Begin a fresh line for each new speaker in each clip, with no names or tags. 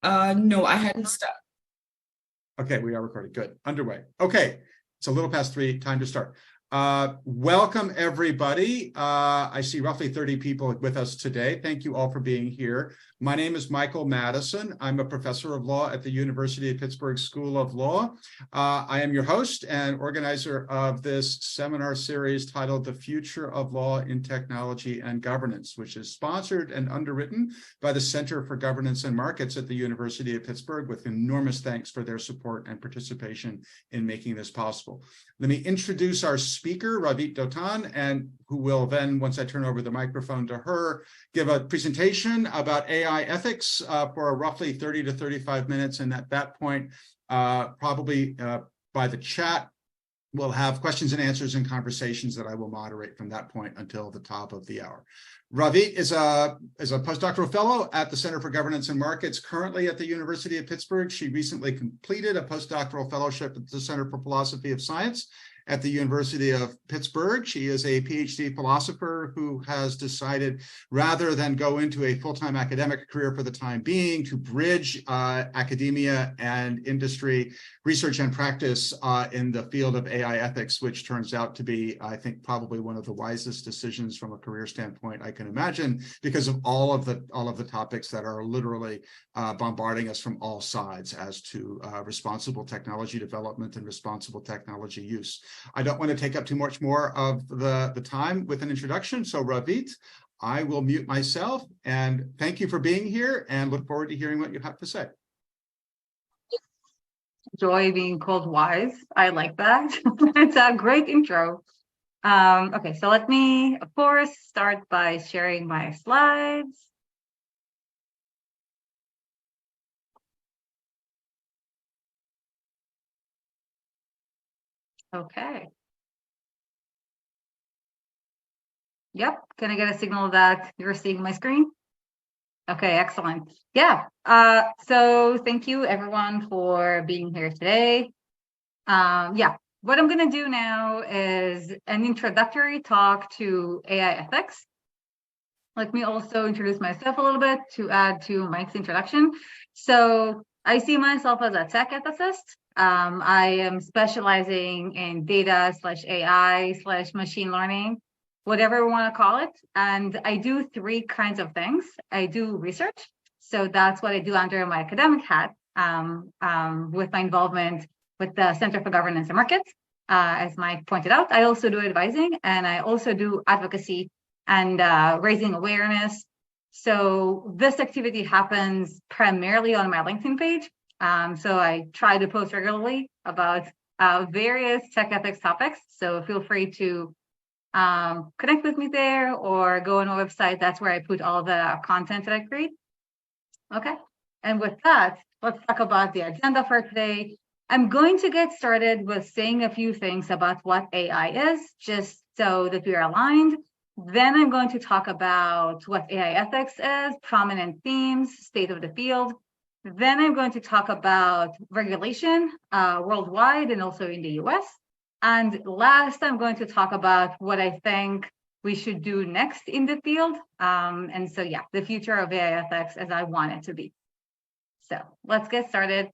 No, I hadn't stopped.
Okay, we are recording. Good. Underway. Okay, it's a little past 3, time to start. Welcome, everybody. I see roughly 30 people with us today. Thank you all for being here. My name is Michael Madison. I'm a professor of law at the University of Pittsburgh School of Law. I am your host and organizer of this seminar series titled The Future of Law in Technology and Governance, which is sponsored and underwritten by the Center for Governance and Markets at the University of Pittsburgh, with enormous thanks for their support and participation in making this possible. Let me introduce our speaker, Ravit Dotan, and who will then, once I turn over the microphone to her, give a presentation about AI ethics for roughly 30 to 35 minutes. And at that point, probably by the chat, we'll have questions and answers and conversations that I will moderate from that point until the top of the hour. Ravit is a postdoctoral fellow at the Center for Governance and Markets, currently at the University of Pittsburgh. She recently completed a postdoctoral fellowship at the Center for Philosophy of Science at the University of Pittsburgh. She is a PhD philosopher who has decided, rather than go into a full-time academic career for the time being, to bridge academia and industry, research and practice in the field of AI ethics, which turns out to be, I think, probably one of the wisest decisions from a career standpoint I can imagine, because of all of the topics that are literally bombarding us from all sides as to responsible technology development and responsible technology use. I don't want to take up too much more of the time with an introduction. So Ravit, I will mute myself, and thank you for being here and look forward to hearing what you have to say.
Enjoy being called wise. I like that. It's a great intro. Okay, so let me, of course, start by sharing my slides. Okay. Yep. Can I get a signal that you're seeing my screen? Okay, excellent. Yeah. So thank you everyone for being here today. Yeah, what I'm going to do now is an introductory talk to AI ethics. Let me also introduce myself a little bit to add to Mike's introduction. So I see myself as a tech ethicist. I am specializing in data/AI/machine learning, whatever we want to call it. And I do 3 kinds of things. I do research. So that's what I do under my academic hat, with my involvement with the Center for Governance and Markets, as Mike pointed out. I also do advising, and I also do advocacy and raising awareness. So this activity happens primarily on my LinkedIn page. So I try to post regularly about various tech ethics topics. So feel free to connect with me there or go on our website. That's where I put all the content that I create. Okay. And with that, let's talk about the agenda for today. I'm going to get started with saying a few things about what AI is, just so that we are aligned. Then I'm going to talk about what AI ethics is, prominent themes, state of the field. Then I'm going to talk about regulation worldwide and also in the US. And last, I'm going to talk about what I think we should do next in the field. And so, yeah, the future of AI ethics as I want it to be. So let's get started.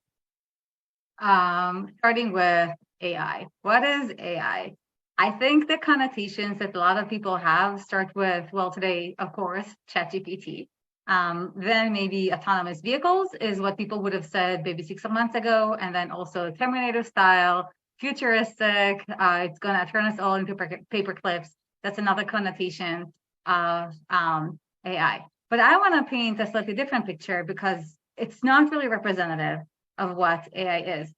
Starting with AI. What is AI? I think the connotations that a lot of people have start with, well, today, of course, ChatGPT. Then maybe autonomous vehicles is what people would have said maybe 6 months ago. And then also Terminator style, futuristic, it's going to turn us all into paper clips. That's another connotation of AI. But I want to paint a slightly different picture because it's not really representative of what AI is.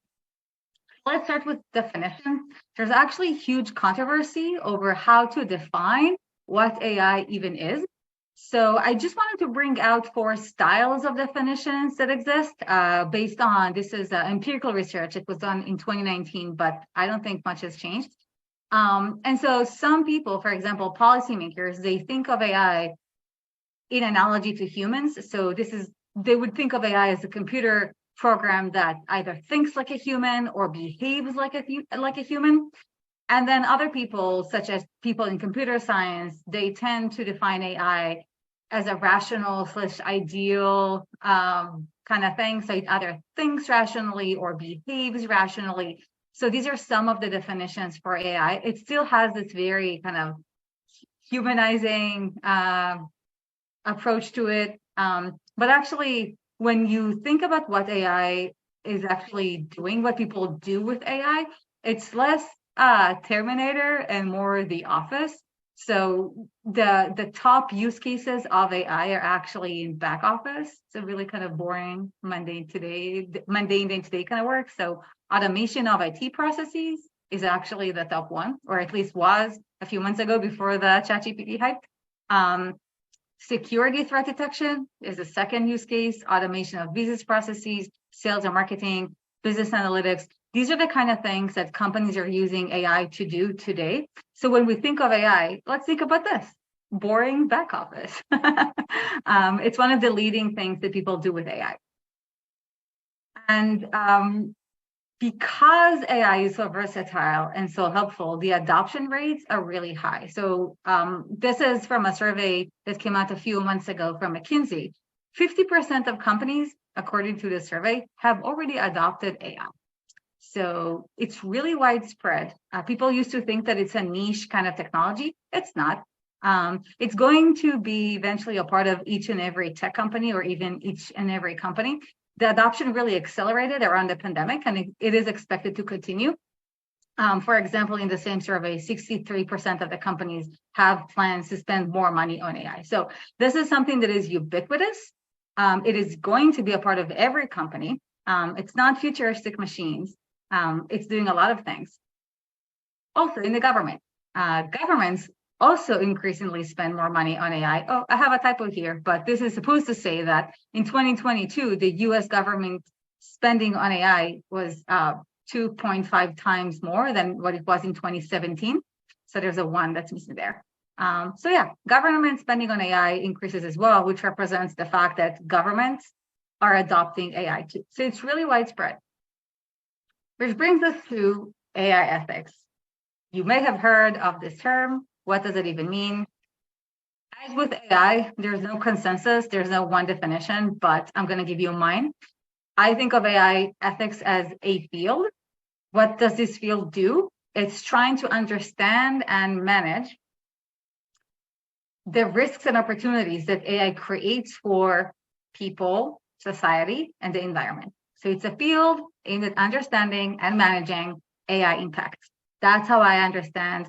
Let's start with definition. There's actually huge controversy over how to define what AI even is. So I just wanted to bring out 4 styles of definitions that exist based on, this is empirical research. It was done in 2019, but I don't think much has changed. And so some people, for example, policymakers, they think of AI in analogy to humans. So they would think of AI as a computer program that either thinks like a human or behaves like a human. And then other people, such as people in computer science, they tend to define AI as a rational/ideal kind of thing. So it either thinks rationally or behaves rationally. So these are some of the definitions for AI. It still has this very kind of humanizing approach to it. But actually, when you think about what AI is actually doing, what people do with AI, it's less Terminator and more The Office. So the top use cases of AI are actually in back office. So really kind of boring, mundane day-to-day kind of work. So automation of IT processes is actually the top one, or at least was a few months ago before the ChatGPT hype. Security threat detection is the second use case, automation of business processes, sales and marketing, business analytics. These are the kind of things that companies are using AI to do today. So when we think of AI, let's think about this: boring back office. It's one of the leading things that people do with AI. And because AI is so versatile and so helpful, the adoption rates are really high. So this is from a survey that came out a few months ago from McKinsey. 50% of companies, according to the survey, have already adopted AI. So it's really widespread. People used to think that it's a niche kind of technology. It's not. It's going to be eventually a part of each and every tech company, or even each and every company. The adoption really accelerated around the pandemic, and it is expected to continue. For example, in the same survey, 63% of the companies have plans to spend more money on AI. So this is something that is ubiquitous. It is going to be a part of every company. It's not futuristic machines. It's doing a lot of things. Also in the government, governments also increasingly spend more money on AI. Oh, I have a typo here, but this is supposed to say that in 2022, the US government spending on AI was 2.5 times more than what it was in 2017. So there's a 1 that's missing there. So yeah, government spending on AI increases as well, which represents the fact that governments are adopting AI too. So it's really widespread. Which brings us to AI ethics. You may have heard of this term. What does it even mean? As with AI, there's no consensus, there's no one definition, but I'm going to give you mine. I think of AI ethics as a field. What does this field do? It's trying to understand and manage the risks and opportunities that AI creates for people, society, and the environment. So it's a field aimed at understanding and managing AI impacts. That's how I understand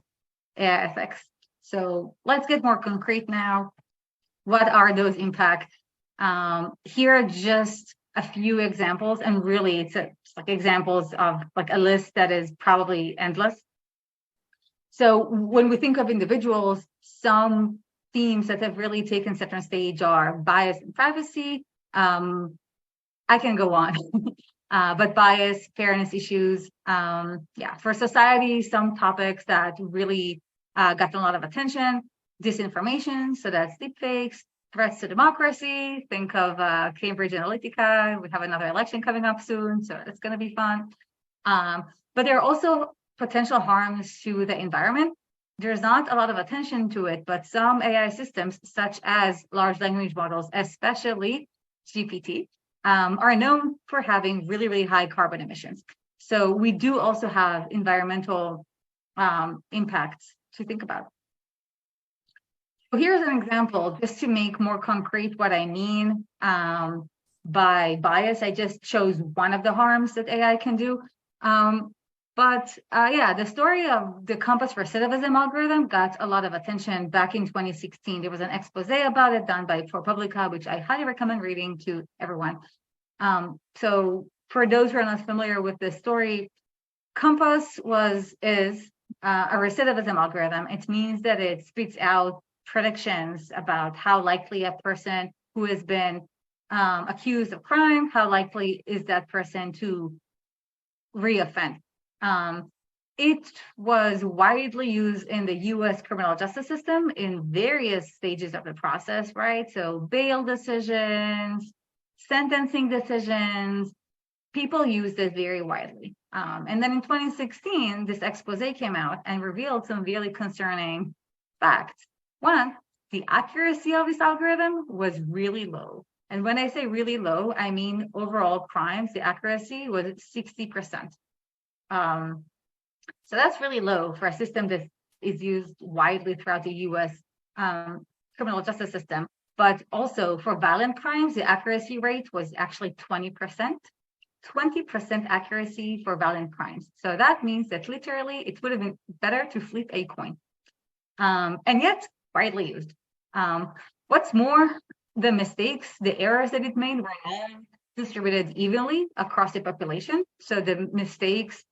AI ethics. So let's get more concrete now. What are those impacts? Here are just a few examples, and really it's like examples of like a list that is probably endless. So when we think of individuals, some themes that have really taken center stage are bias and privacy. I can go on, but bias, fairness issues. For society, some topics that really got a lot of attention: disinformation, so that's deepfakes; threats to democracy, think of Cambridge Analytica. We have another election coming up soon, so it's going to be fun. But there are also potential harms to the environment. There's not a lot of attention to it, but some AI systems, such as large language models, especially GPT, are known for having really, really high carbon emissions. So we do also have environmental impacts to think about. So here's an example, just to make more concrete what I mean by bias. I just chose one of the harms that AI can do. The story of the compass recidivism algorithm got a lot of attention back in 2016. There was an expose about it done by ProPublica, which I highly recommend reading to everyone. So for those who are not familiar with this story, compass is a recidivism algorithm. It means that it spits out predictions about how likely a person who has been accused of crime, how likely is that person to reoffend. It was widely used in the US criminal justice system in various stages of the process, right? So bail decisions, sentencing decisions, people used it very widely. And then in 2016, this expose came out and revealed some really concerning facts. One, the accuracy of this algorithm was really low. And when I say really low, I mean overall crimes, the accuracy was 60%. So that's really low for a system that is used widely throughout the US criminal justice system. But also for violent crimes, the accuracy rate was actually 20%. 20% accuracy for violent crimes. So that means that literally it would have been better to flip a coin. And yet widely used. What's more, the mistakes, the errors that it made were not distributed evenly across the population. So the mistakes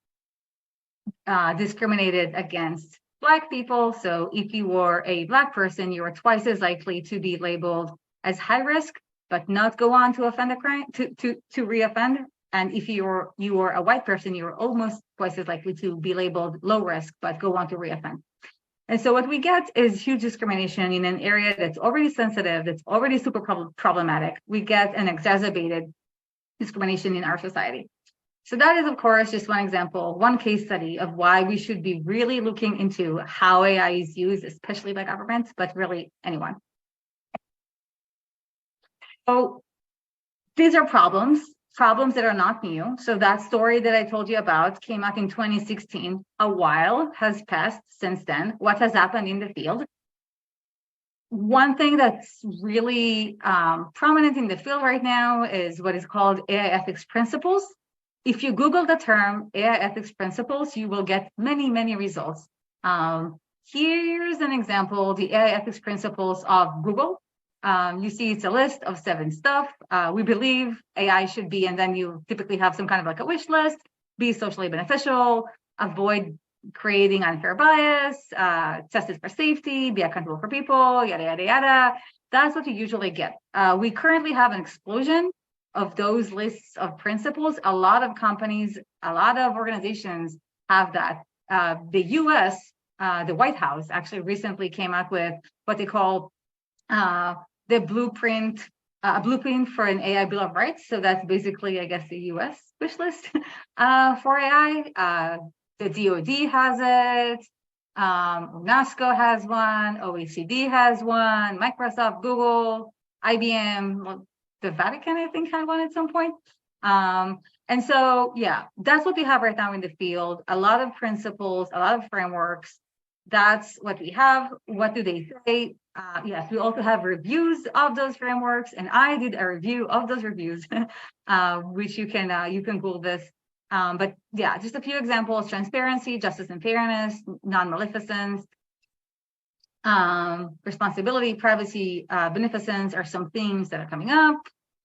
discriminated against Black people. So if you were a Black person, you were twice as likely to be labeled as high risk, but not go on to offend a crime, to reoffend. And if you were a white person, you were almost twice as likely to be labeled low risk, but go on to reoffend. And so what we get is huge discrimination in an area that's already sensitive, that's already super problematic. We get an exacerbated discrimination in our society. So that is, of course, just one example, one case study of why we should be really looking into how AI is used, especially by governments, but really anyone. So these are problems that are not new. So that story that I told you about came out in 2016. A while has passed since then. What has happened in the field? One thing that's really prominent in the field right now is what is called AI ethics principles. If you Google the term AI ethics principles, you will get many, many results. Here's an example, the AI ethics principles of Google. You see it's a list of 7 stuff. We believe AI should be, and then you typically have some kind of like a wish list, be socially beneficial, avoid creating unfair bias, test it for safety, be accountable for people, yada, yada, yada. That's what you usually get. We currently have an explosion of those lists of principles. A lot of companies, a lot of organizations have that. The US, the White House actually recently came out with what they call the blueprint for an AI Bill of Rights. So that's basically, I guess, the US wish list for AI. The DoD has it, UNESCO has one, OECD has one, Microsoft, Google, IBM, the Vatican, I think, had one at some point. And so, yeah, that's what we have right now in the field. A lot of principles, a lot of frameworks. That's what we have. What do they say? Yes, we also have reviews of those frameworks, and I did a review of those reviews, which you can Google this. But yeah, just a few examples: transparency, justice and fairness, non-maleficence, responsibility, privacy, beneficence are some themes that are coming up.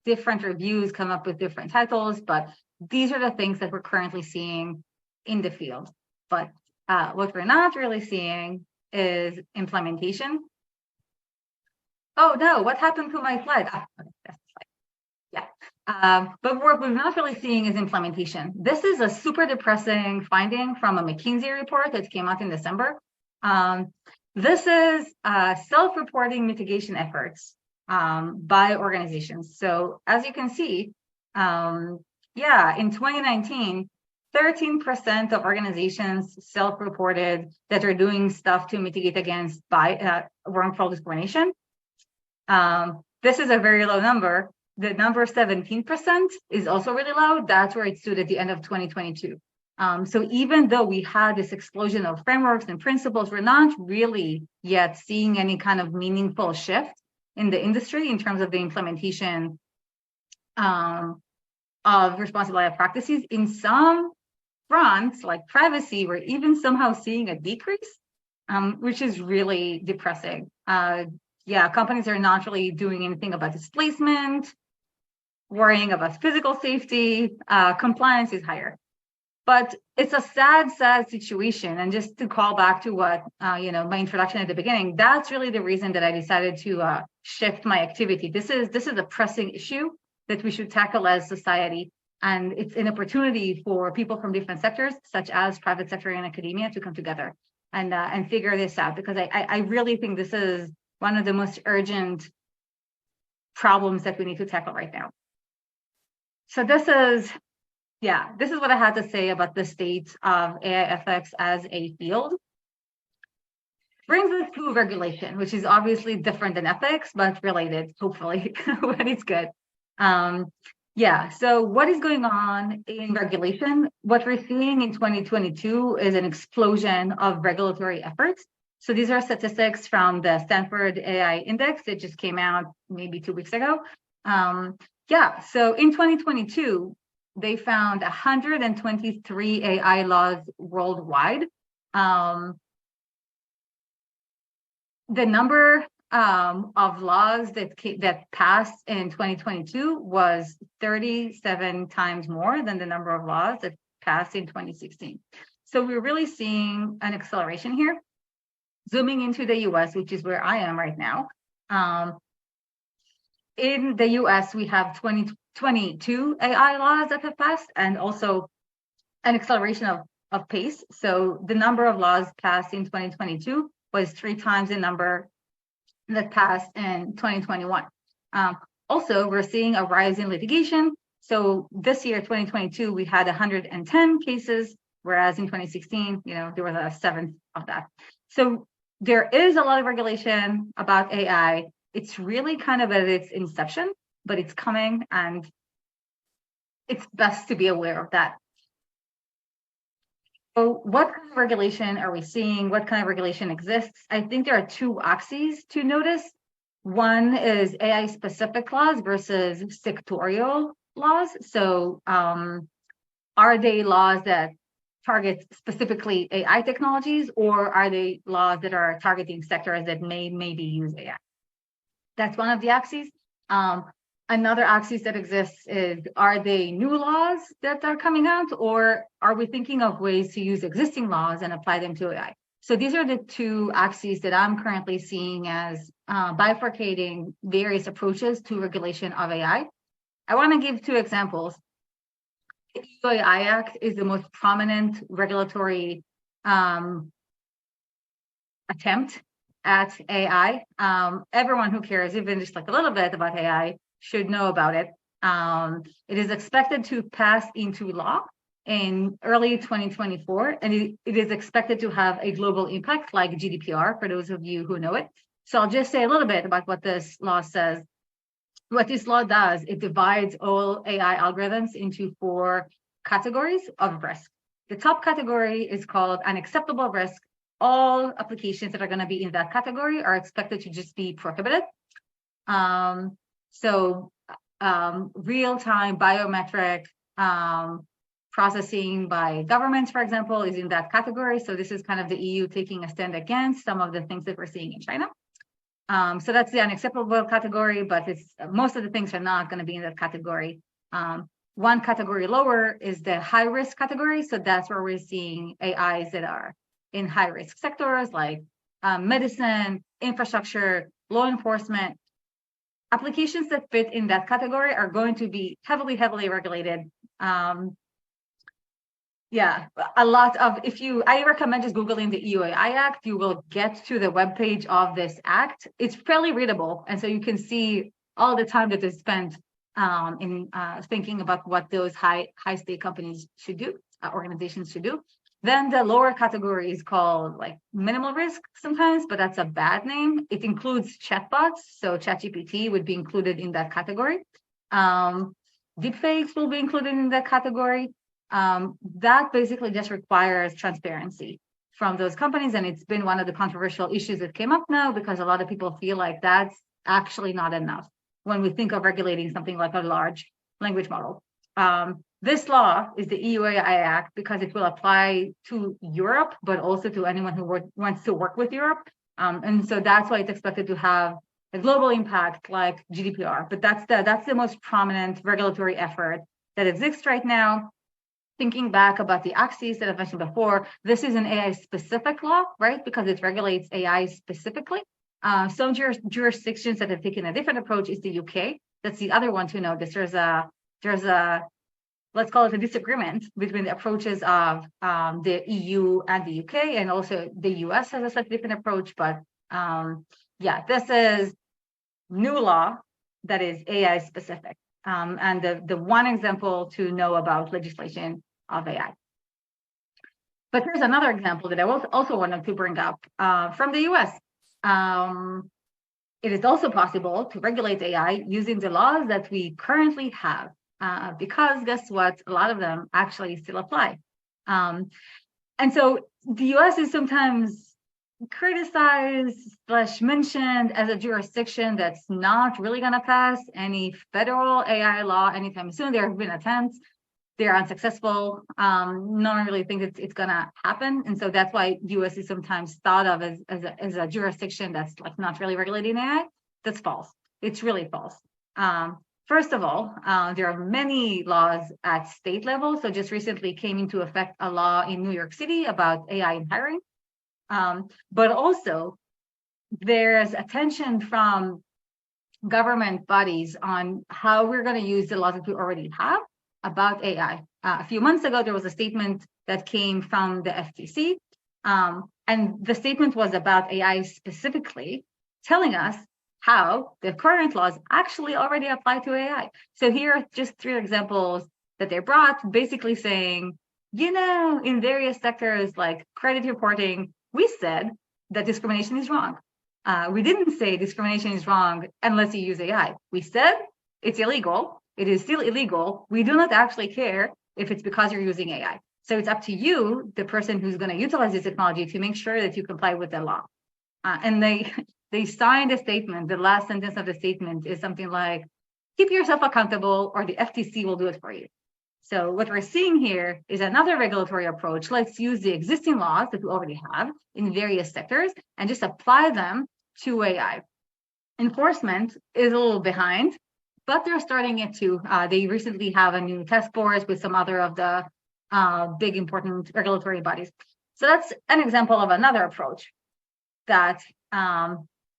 Different reviews come up with different titles, but these are the things that we're currently seeing in the field. But what we're not really seeing is implementation. Oh no, what happened to my slide? Okay, that's the slide. Yeah. But what we're not really seeing is implementation. This is a super depressing finding from a McKinsey report that came out in December. This is self-reporting mitigation efforts by organizations. So as you can see, in 2019, 13% of organizations self-reported that are doing stuff to mitigate against wrongful discrimination. This is a very low number. The number 17% is also really low. That's where it stood at the end of 2022. So even though we had this explosion of frameworks and principles, we're not really yet seeing any kind of meaningful shift in the industry in terms of the implementation of responsible AI practices. In some fronts, like privacy, we're even somehow seeing a decrease, which is really depressing. Companies are not really doing anything about displacement, worrying about physical safety, compliance is higher. But it's a sad situation. And just to call back to what, my introduction at the beginning, that's really the reason that I decided to shift my activity. This is a pressing issue that we should tackle as society. And it's an opportunity for people from different sectors, such as private sector and academia, to come together and figure this out. Because I really think this is one of the most urgent problems that we need to tackle right now. So this is what I had to say about the state of AI ethics as a field. Brings us to regulation, which is obviously different than ethics, but related, hopefully, when it's good. Yeah, so what is going on in regulation? What we're seeing in 2022 is an explosion of regulatory efforts. So these are statistics from the Stanford AI Index. It just came out maybe 2 weeks ago. Yeah, so in 2022, they found 123 AI laws worldwide. The number of laws that passed in 2022 was 37 times more than the number of laws that passed in 2016. So we're really seeing an acceleration here. Zooming into the US, which is where I am right now. In the US, we have 22 AI laws that have passed, and also an acceleration of pace. So the number of laws passed in 2022 was 3 times the number that passed in 2021. Also, we're seeing a rise in litigation. So this year, 2022, we had 110 cases, whereas in 2016, there was a 7th of that. So there is a lot of regulation about AI. It's really kind of at its inception, but it's coming, and it's best to be aware of that. So what kind of regulation are we seeing? What kind of regulation exists? I think there are 2 axes to notice. One is AI-specific laws versus sectorial laws. So are they laws that target specifically AI technologies, or are they laws that are targeting sectors that maybe use AI? That's one of the axes. Another axis that exists is, are they new laws that are coming out, or are we thinking of ways to use existing laws and apply them to AI? So these are the 2 axes that I'm currently seeing as bifurcating various approaches to regulation of AI. I want to give 2 examples. The EU AI Act is the most prominent regulatory attempt at AI. Everyone who cares, even just like a little bit about AI, should know about it. It is expected to pass into law in early 2024, and it is expected to have a global impact like GDPR, for those of you who know it. So I'll just say a little bit about what this law says. What this law does, it divides all AI algorithms into 4 categories of risk. The top category is called unacceptable risk. All applications that are going to be in that category are expected to just be prohibited. Real-time biometric processing by governments, for example, is in that category. So this is kind of the EU taking a stand against some of the things that we're seeing in China. So that's the unacceptable category, but most of the things are not going to be in that category. One category lower is the high-risk category. So that's where we're seeing AIs that are in high-risk sectors like medicine, infrastructure, law enforcement. Applications that fit in that category are going to be heavily, heavily regulated. Yeah, a lot of, I recommend just Googling the EU AI Act, you will get to the webpage of this act. It's fairly readable. And so you can see all the time that is spent in thinking about what those high-stake companies should do, organizations should do. Then the lower category is called like minimal risk sometimes, but that's a bad name. It includes chatbots. So ChatGPT would be included in that category. Deepfakes will be included in that category. That basically just requires transparency from those companies. And it's been one of the controversial issues that came up now, because a lot of people feel like that's actually not enough when we think of regulating something like a large language model. This law is the EU AI Act because it will apply to Europe, but also to anyone who wants to work with Europe. And so that's why it's expected to have a global impact like GDPR. But that's the most prominent regulatory effort that exists right now. Thinking back about the axes that I've mentioned before, this is an AI-specific law, right? Because it regulates AI specifically. Some jurisdictions that have taken a different approach is the UK. That's the other one to notice. There's a let's call it a disagreement between the approaches of the EU and the UK, and also the US has a slightly different approach. But yeah, this is new law that is AI specific. And the one example to know about legislation of AI. But there's another example that I also wanted to bring up from the US. it is also possible to regulate AI using the laws that we currently have, because guess what? A lot of them actually still apply. And so the US is sometimes criticized / mentioned as a jurisdiction that's not really going to pass any federal AI law anytime soon. There have been attempts. They're unsuccessful. No one really thinks it's going to happen. And so that's why US is sometimes thought of as a jurisdiction that's like not really regulating AI. That's false. It's really false. First of all, there are many laws at state level. So just recently came into effect a law in New York City about AI in hiring. But also there's attention from government bodies on how we're going to use the laws that we already have about AI. A few months ago, there was a statement that came from the FTC, and the statement was about AI specifically, telling us how the current laws actually already apply to AI. So here are just 3 examples that they brought, basically saying, in various sectors like credit reporting, we said that discrimination is wrong. We didn't say discrimination is wrong unless you use AI. We said it's illegal. It is still illegal. We do not actually care if it's because you're using AI. So it's up to you, the person who's going to utilize this technology, to make sure that you comply with the law. And they signed a statement. The last sentence of the statement is something like, keep yourself accountable or the FTC will do it for you. So what we're seeing here is another regulatory approach. Let's use the existing laws that we already have in various sectors and just apply them to AI. Enforcement is a little behind, but they're starting it too. They recently have a new task force with some other of the big important regulatory bodies. So that's an example of another approach that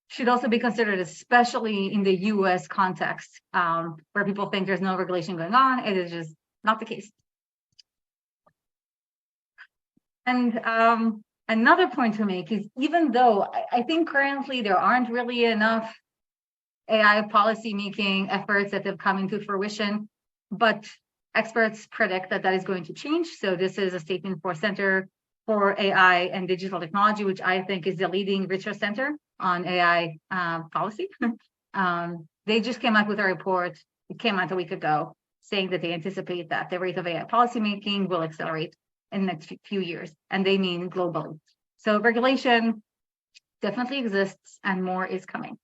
should also be considered, especially in the US context, where people think there's no regulation going on. It is just not the case. And another point to make is, even though I think currently there aren't really enough AI policy making efforts that have come into fruition, but experts predict that that is going to change. So this is a statement for Center for AI and Digital Technology, which I think is the leading research center on AI policy. They just came out with a report. It came out a week ago, saying that they anticipate that the rate of AI policymaking will accelerate in the next few years, and they mean globally. So regulation definitely exists and more is coming.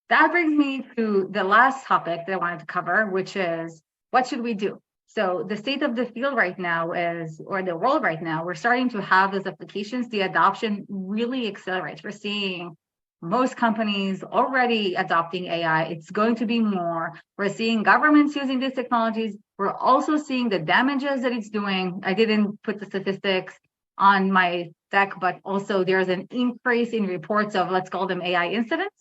That brings me to the last topic that I wanted to cover, which is, what should we do? So the state of the field right now is, or the world right now, we're starting to have those applications. The adoption really accelerates. We're seeing most companies already adopting AI. It's going to be more. We're seeing governments using these technologies. We're also seeing the damages that it's doing. I didn't put the statistics on my deck, but also there's an increase in reports of, let's call them AI incidents.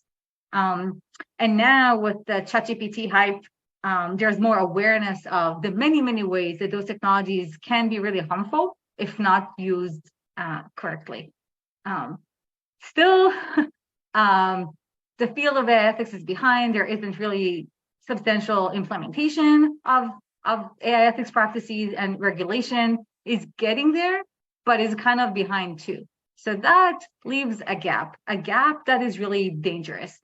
And now with the ChatGPT hype, there's more awareness of the many, many ways that those technologies can be really harmful if not used correctly. Still, the field of ethics is behind. There isn't really substantial implementation of AI ethics practices, and regulation is getting there, but is kind of behind too. So that leaves a gap that is really dangerous.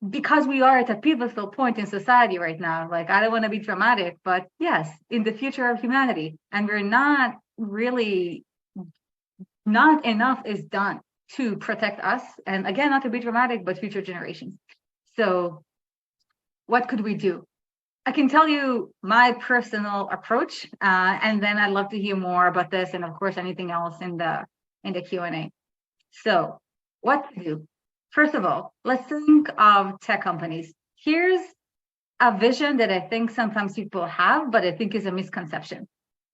Because we are at a pivotal point in society right now. Like, I don't want to be dramatic, but yes, in the future of humanity, and we're not enough is done to protect us. And again, not to be dramatic, but future generations. So what could we do? I can tell you my personal approach, and then I'd love to hear more about this, and of course, anything else in the Q&A. So what to do? First of all, let's think of tech companies. Here's a vision that I think sometimes people have, but I think is a misconception.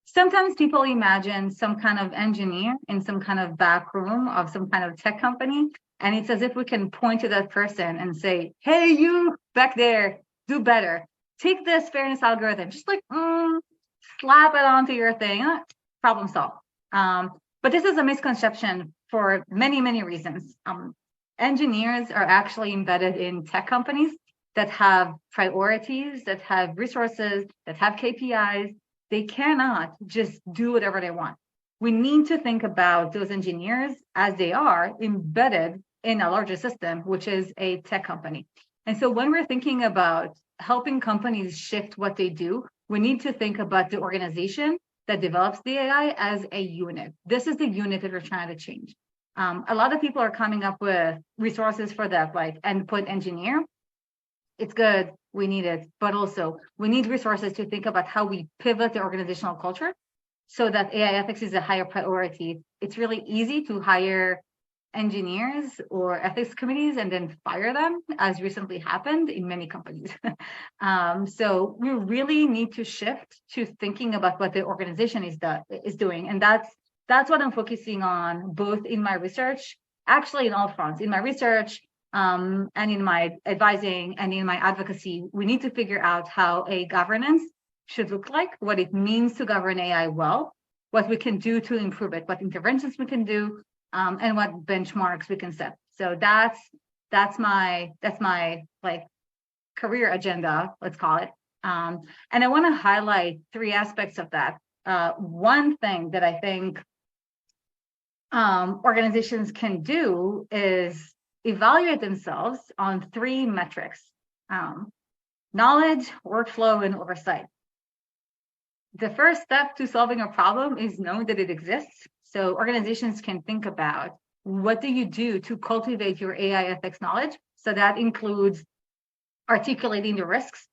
Sometimes people imagine some kind of engineer in some kind of back room of some kind of tech company, and it's as if we can point to that person and say, hey, you back there, do better. Take this fairness algorithm, just like slap it onto your thing, problem solved. But this is a misconception for many, many reasons. Engineers are actually embedded in tech companies that have priorities, that have resources, that have KPIs. They cannot just do whatever they want. We need to think about those engineers as they are embedded in a larger system, which is a tech company. And so when we're thinking about helping companies shift what they do, we need to think about the organization that develops the AI as a unit. This is the unit that we're trying to change. A lot of people are coming up with resources for that, like endpoint engineer. It's good, we need it, but also we need resources to think about how we pivot the organizational culture so that AI ethics is a higher priority. It's really easy to hire engineers or ethics committees and then fire them, as recently happened in many companies. So we really need to shift to thinking about what the organization is doing. And that's what I'm focusing on, both in my research, actually in all fronts, in my research and in my advising and in my advocacy. We need to figure out how a governance should look like, what it means to govern AI well, what we can do to improve it, what interventions we can do, and what benchmarks we can set. So that's my like career agenda, let's call it. And I want to highlight 3 aspects of that. One thing that I think organizations can do is evaluate themselves on 3 metrics: knowledge, workflow, and oversight. The first step to solving a problem is knowing that it exists. So organizations can think about, what do you do to cultivate your AI ethics knowledge? So that includes articulating the risks,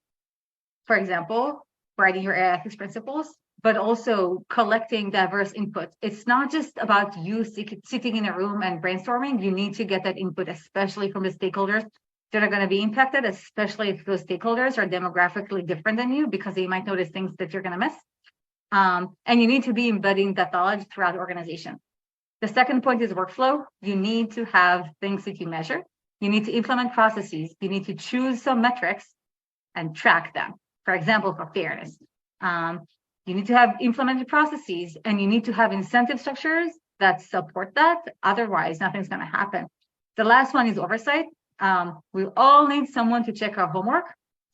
for example, writing your AI ethics principles, but also collecting diverse input. It's not just about you sitting in a room and brainstorming. You need to get that input, especially from the stakeholders that are going to be impacted, especially if those stakeholders are demographically different than you, because they might notice things that you're going to miss. And you need to be embedding that knowledge throughout the organization. The second point is workflow. You need to have things that you measure. You need to implement processes. You need to choose some metrics and track them. For example, for fairness, you need to have implemented processes, and you need to have incentive structures that support that. Otherwise, nothing's going to happen. The last one is oversight. We all need someone to check our homework.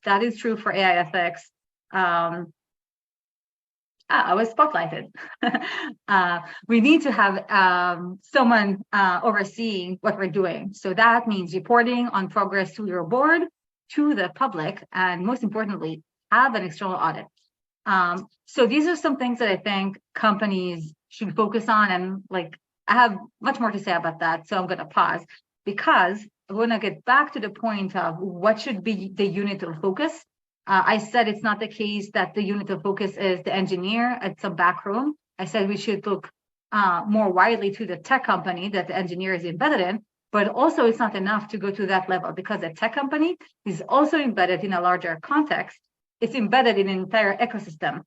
That is true for AI ethics. I was spotlighted. We need to have someone overseeing what we're doing. So that means reporting on progress to your board, to the public, and most importantly, have an external audit. So these are some things that I think companies should focus on. And like, I have much more to say about that. So I'm going to pause, because I want to get back to the point of what should be the unit of focus. I said it's not the case that the unit of focus is the engineer at some back room. I said we should look more widely to the tech company that the engineer is embedded in, but also it's not enough to go to that level, because the tech company is also embedded in a larger context. It's embedded in an entire ecosystem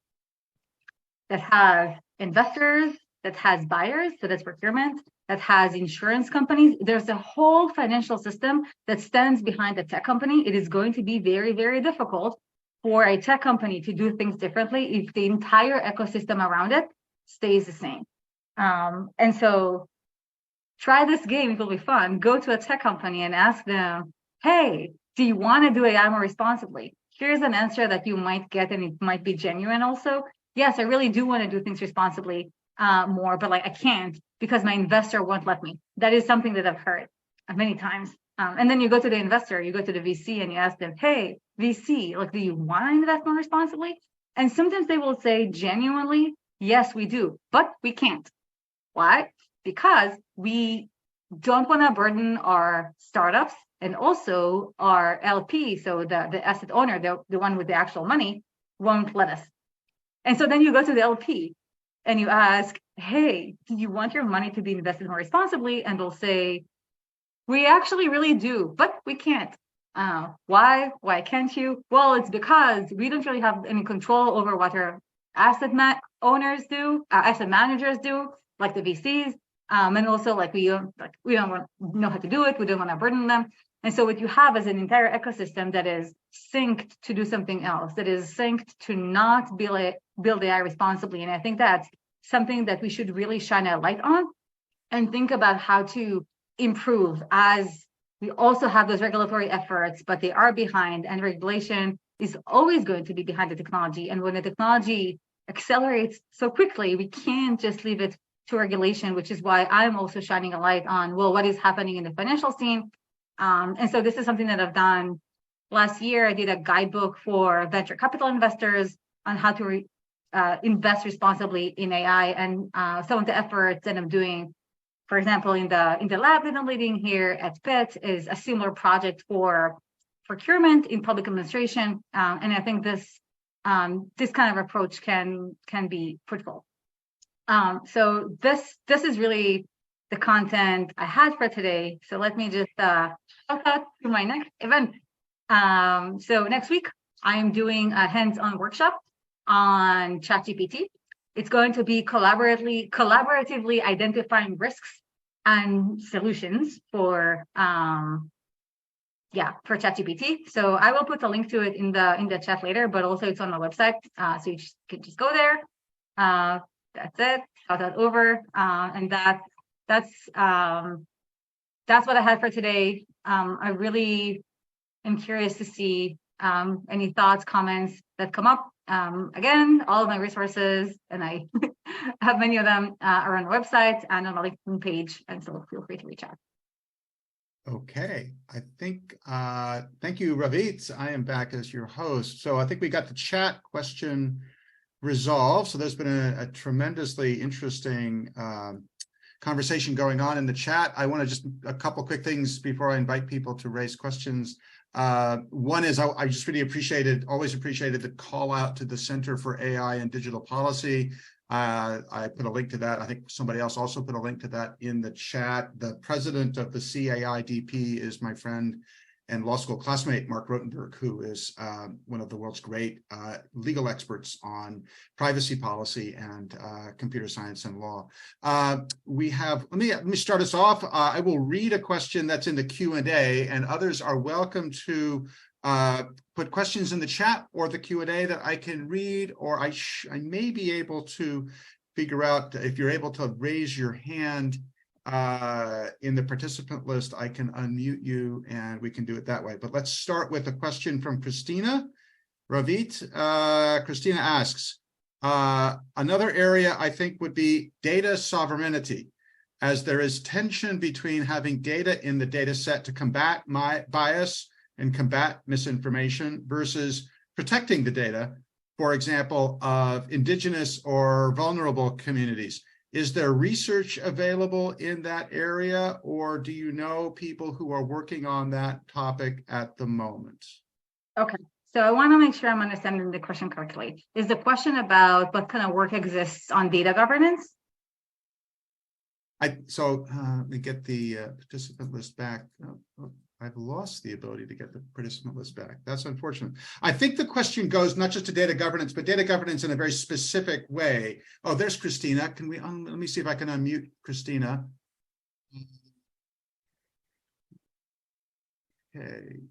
that has investors, that has buyers, so that's procurement, that has insurance companies. There's a whole financial system that stands behind the tech company. It is going to be very, very difficult for a tech company to do things differently if the entire ecosystem around it stays the same. And so try this game, it will be fun. Go to a tech company and ask them, hey, do you want to do AI more responsibly? Here's an answer that you might get, and it might be genuine also. Yes, I really do want to do things responsibly more, but like I can't because my investor won't let me. That is something that I've heard many times. And then you go to the investor, you go to the VC and you ask them, hey, VC, like, do you want to invest more responsibly? And sometimes they will say genuinely, yes, we do, but we can't. Why? Because we don't want to burden our startups and also our LP, so the asset owner, the one with the actual money, won't let us. And so then you go to the LP and you ask, hey, do you want your money to be invested more responsibly? And they'll say, we actually really do, but we can't. Why? Why can't you? Well, it's because we don't really have any control over what our asset owners do, asset managers do, like the VCs. And also, like, we don't know how to do it. We don't want to burden them. And so what you have is an entire ecosystem that is synced to do something else, that is synced to not build AI responsibly. And I think that's something that we should really shine a light on and think about how to improve, as we also have those regulatory efforts, but they are behind, and regulation is always going to be behind the technology. And when the technology accelerates so quickly, we can't just leave it to regulation, which is why I'm also shining a light on, well, what is happening in the financial scene. And so this is something that I've done. Last year, I did a guidebook for venture capital investors on how to invest responsibly in AI, and some of the efforts that I'm doing, for example, in the lab that I'm leading here at Pitt, is a similar project for procurement in public administration, and I think this kind of approach can be fruitful. So this is really the content I had for today. So let me just shout out to my next event. So next week, I am doing a hands-on workshop on ChatGPT. It's going to be collaboratively identifying risks and solutions for ChatGPT. So I will put a link to it in the chat later, but also it's on the website, so you can just go there. That's it. Shout out over, and that's what I had for today. I really am curious to see any thoughts, comments that come up. Again, all of my resources, and I have many of them, are on the website and on my LinkedIn page, and so feel free to reach out.
Okay, I think, thank you, Ravit. I am back as your host. So I think we got the chat question resolved. So there's been a tremendously interesting conversation going on in the chat. I want to just a couple quick things before I invite people to raise questions. One is I just really always appreciated the call out to the Center for AI and Digital Policy. I put a link to that. I think somebody else also put a link to that in the chat. The president of the CAIDP is my friend and law school classmate, Mark Rotenberg, who is one of the world's great legal experts on privacy policy and computer science and law. We have, let me start us off. I will read a question that's in the Q&A, and others are welcome to put questions in the chat or the Q&A that I can read, or I may be able to figure out if you're able to raise your hand in the participant list. I can unmute you and we can do it that way. But let's start with a question from Christina. Ravit, Christina asks, another area I think would be data sovereignty, as there is tension between having data in the data set to combat bias and combat misinformation versus protecting the data, for example, of indigenous or vulnerable communities. Is there research available in that area, or do you know people who are working on that topic at the moment?
Okay, so I want to make sure I'm understanding the question correctly. Is the question about what kind of work exists on data governance?
Let me get the participant list back. I've lost the ability to get the participant list back. That's unfortunate. I think the question goes not just to data governance, but data governance in a very specific way. Oh, there's Christina. Can we, let me see if I can unmute Christina. Okay.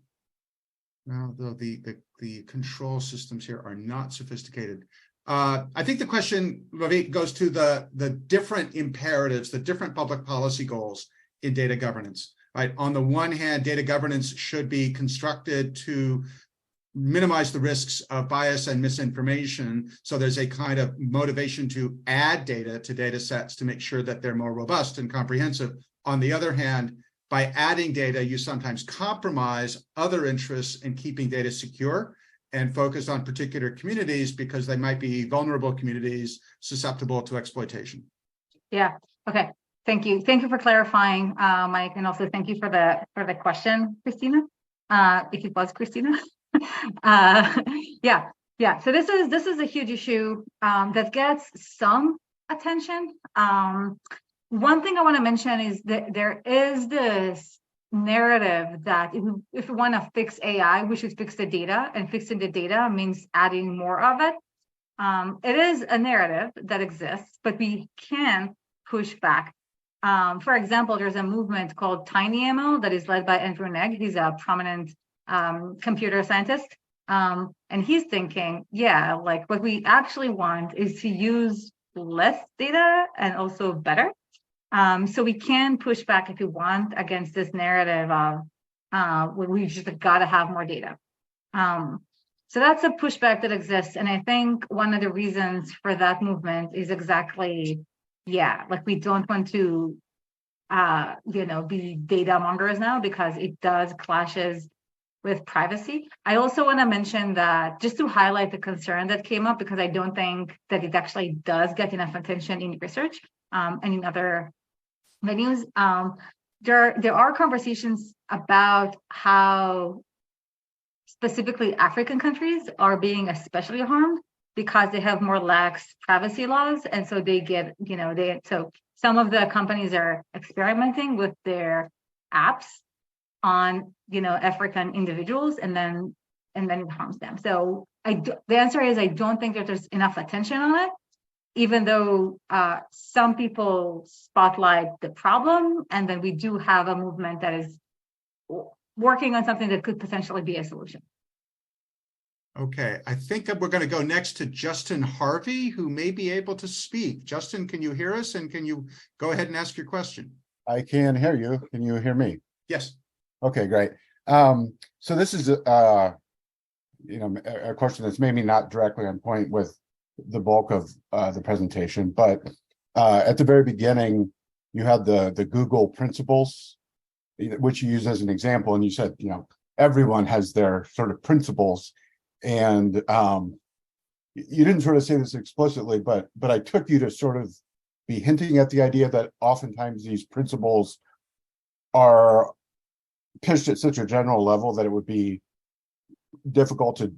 Now, though the control systems here are not sophisticated. I think the question, Ravit, goes to the different imperatives, the different public policy goals in data governance. Right. On the one hand, data governance should be constructed to minimize the risks of bias and misinformation. So there's a kind of motivation to add data to data sets to make sure that they're more robust and comprehensive. On the other hand, by adding data, you sometimes compromise other interests in keeping data secure and focus on particular communities because they might be vulnerable communities susceptible to exploitation.
Yeah. Okay. Thank you. Thank you for clarifying, Mike, and also thank you for the question, Christina. If it was Christina. Yeah. So this is a huge issue that gets some attention. One thing I want to mention is that there is this narrative that if we want to fix AI, we should fix the data, and fixing the data means adding more of it. It is a narrative that exists, but we can push back. For example, there's a movement called TinyML that is led by Andrew Negg. He's a prominent computer scientist. And he's thinking, yeah, like what we actually want is to use less data and also better. So we can push back if we want against this narrative of we just got to have more data. So that's a pushback that exists. And I think one of the reasons for that movement is exactly like we don't want to, be data mongers now, because it does clashes with privacy. I also want to mention that, just to highlight the concern that came up, because I don't think that it actually does get enough attention in research and in other venues. There are conversations about how specifically African countries are being especially harmed because they have more lax privacy laws, and so they get, so some of the companies are experimenting with their apps on, African individuals, and then it harms them. So the answer is, I don't think that there's enough attention on it, even though some people spotlight the problem, and then we do have a movement that is working on something that could potentially be a solution.
Okay, I think we're going to go next to Justin Harvey, who may be able to speak. Justin, can you hear us? And can you go ahead and ask your question?
I can hear you. Can you hear me?
Yes.
Okay, great. So this is a question that's maybe not directly on point with the bulk of the presentation, but at the very beginning, you had the Google principles, which you use as an example, and you said, everyone has their sort of principles. And you didn't sort of say this explicitly, but I took you to sort of be hinting at the idea that oftentimes these principles are pitched at such a general level that it would be difficult to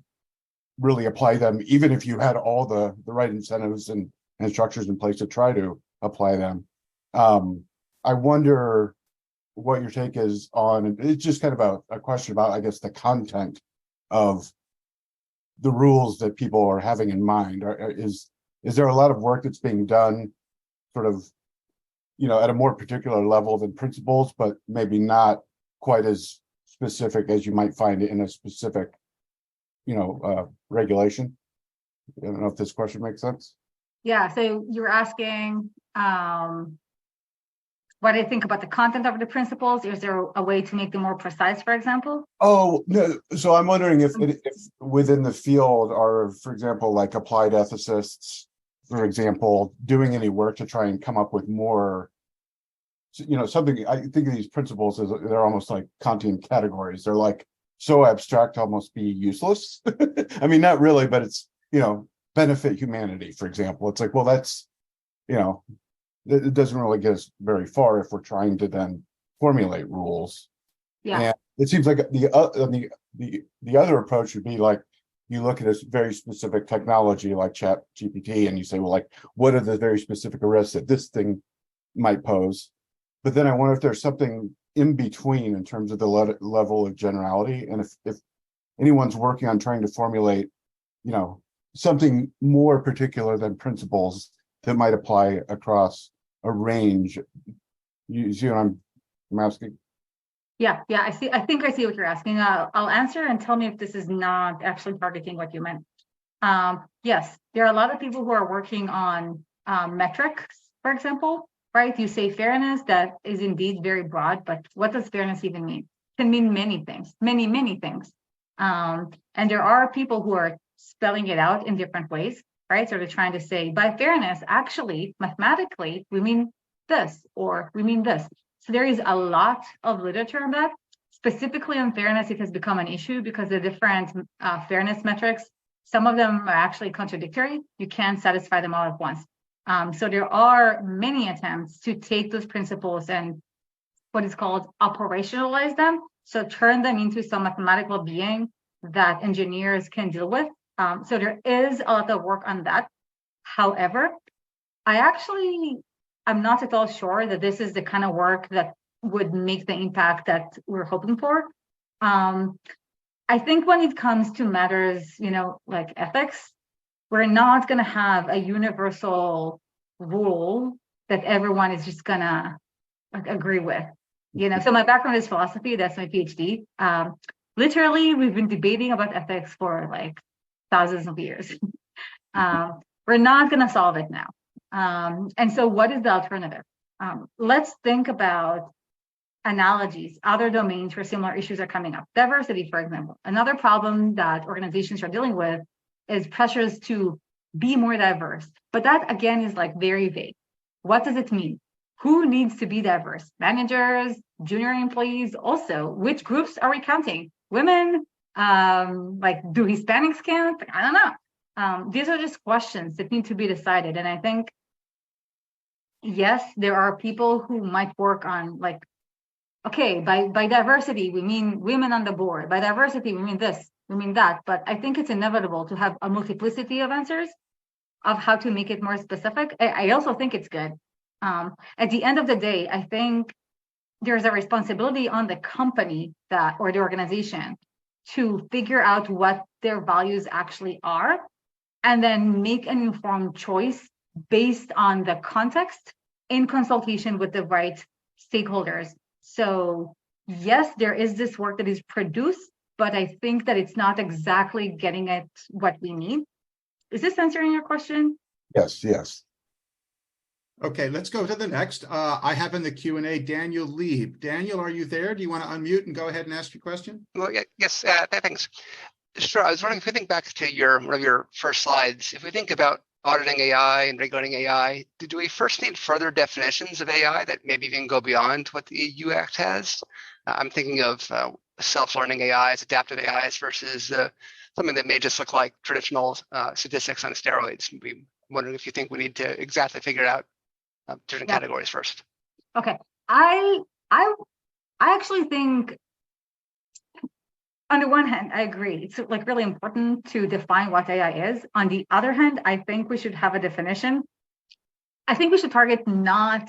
really apply them, even if you had all the right incentives and structures in place to try to apply them. I wonder what your take is on, it's just kind of a question about, I guess, the content of the rules that people are having in mind. Is there a lot of work that's being done sort of, at a more particular level than principles, but maybe not quite as specific as you might find it in a specific, regulation? I don't know if this question makes sense.
Yeah, so you were asking what I think about the content of the principles. Is there a way to make them more precise, for example?
Oh, no. So I'm wondering if within the field are, for example, like applied ethicists, for example, doing any work to try and come up with more, something. I think of these principles as they're almost like Kantian categories. They're like so abstract to almost be useless. I mean, not really, but it's, benefit humanity, for example. It's like, well, that's, it doesn't really get us very far if we're trying to then formulate rules.
Yeah.
And it seems like the other approach would be like, you look at a very specific technology like Chat GPT and you say, well, like, what are the very specific risks that this thing might pose? But then I wonder if there's something in between in terms of the level of generality. And if anyone's working on trying to formulate, something more particular than principles that might apply across a range. You see what I'm asking?
Yeah, I see. I think I see what you're asking. I'll answer and tell me if this is not actually targeting what you meant. Yes, there are a lot of people who are working on metrics, for example, right? You say fairness, that is indeed very broad, but what does fairness even mean? It can mean many things, many things. And there are people who are spelling it out in different ways, right? So they're trying to say, by fairness, actually, mathematically, we mean this, or we mean this. So there is a lot of literature on that. Specifically on fairness, it has become an issue because the different fairness metrics, some of them are actually contradictory. You can't satisfy them all at once. So there are many attempts to take those principles and what is called operationalize them. So turn them into some mathematical being that engineers can deal with. So there is a lot of work on that. However, I'm not at all sure that this is the kind of work that would make the impact that we're hoping for. I think when it comes to matters, like ethics, we're not going to have a universal rule that everyone is just going to agree with. So my background is philosophy. That's my PhD. Literally, we've been debating about ethics for like thousands of years. We're not going to solve it now. And so what is the alternative? Let's think about analogies, other domains where similar issues are coming up. Diversity, for example. Another problem that organizations are dealing with is pressures to be more diverse. But that, again, is like very vague. what does it mean? Who needs to be diverse? Managers, junior employees, also. Which groups are we counting? Women? Like, do Hispanics count? I don't know. These are just questions that need to be decided. And I think, yes, there are people who might work on, like, okay, by diversity, we mean women on the board. By diversity, we mean this, we mean that. But I think it's inevitable to have a multiplicity of answers of how to make it more specific. I also think it's good. At the end of the day, I think there's a responsibility on the company or the organization to figure out what their values actually are, and then make an informed choice based on the context in consultation with the right stakeholders. So yes, there is this work that is produced, but I think that it's not exactly getting at what we need. Is this answering your question?
Yes.
Okay, let's go to the next. I have in the Q&A Daniel Lieb. Daniel, are you there? Do you want to unmute and go ahead and ask your question?
Well, yes, thanks. Sure. I was wondering if we think back to one of your first slides, if we think about auditing AI and regulating AI, do we first need further definitions of AI that maybe even go beyond what the EU Act has? I'm thinking of self-learning AIs, adaptive AIs versus something that may just look like traditional statistics on steroids. I'm wondering if you think we need to exactly figure out different categories first.
Okay, I actually think, on the one hand, I agree. It's like really important to define what AI is. On the other hand, I think we should have a definition. I think we should target not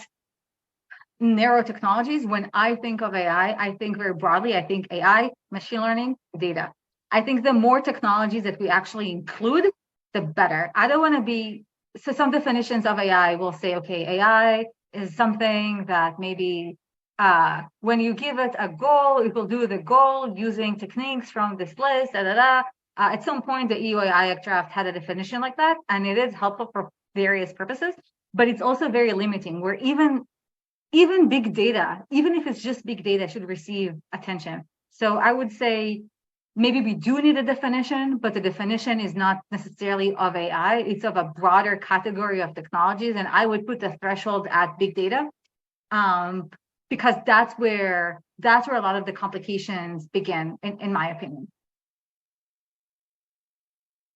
narrow technologies. When I think of AI, I think very broadly. I think AI, machine learning, data. I think the more technologies that we actually include, the better. I don't want to be, so some definitions of AI will say, okay, AI is something that maybe when you give it a goal, it will do the goal using techniques from this list, At some point, the EU AI Act draft had a definition like that, and it is helpful for various purposes, but it's also very limiting, where even big data, even if it's just big data, should receive attention. So I would say maybe we do need a definition, but the definition is not necessarily of AI, it's of a broader category of technologies, and I would put the threshold at big data. Because that's where a lot of the complications begin, in my opinion.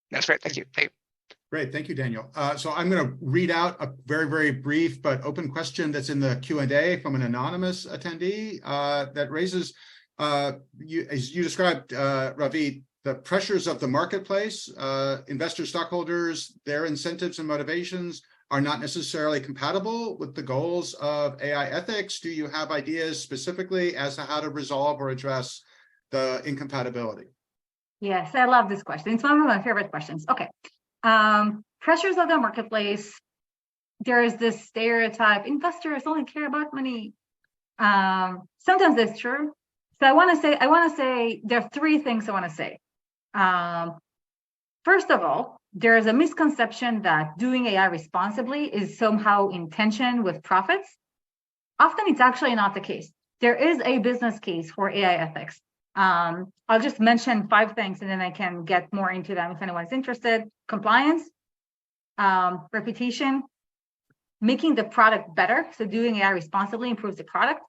That's great. Thank you.
Great. Thank you, Daniel. So I'm going to read out a very, very brief but open question that's in the Q&A from an anonymous attendee that raises, as you described, Ravi, the pressures of the marketplace, investors, stockholders, their incentives and motivations are not necessarily compatible with the goals of AI ethics. Do you have ideas specifically as to how to resolve or address the incompatibility?
Yes, I love this question. It's one of my favorite questions. Okay. Pressures of the marketplace. There is this stereotype, investors only care about money. Sometimes that's true. So I want to say there are three things I want to say. First of all, there is a misconception that doing AI responsibly is somehow in tension with profits. Often it's actually not the case. There is a business case for AI ethics. I'll just mention 5 things and then I can get more into them if anyone's interested. Compliance, reputation, making the product better. So doing AI responsibly improves the product,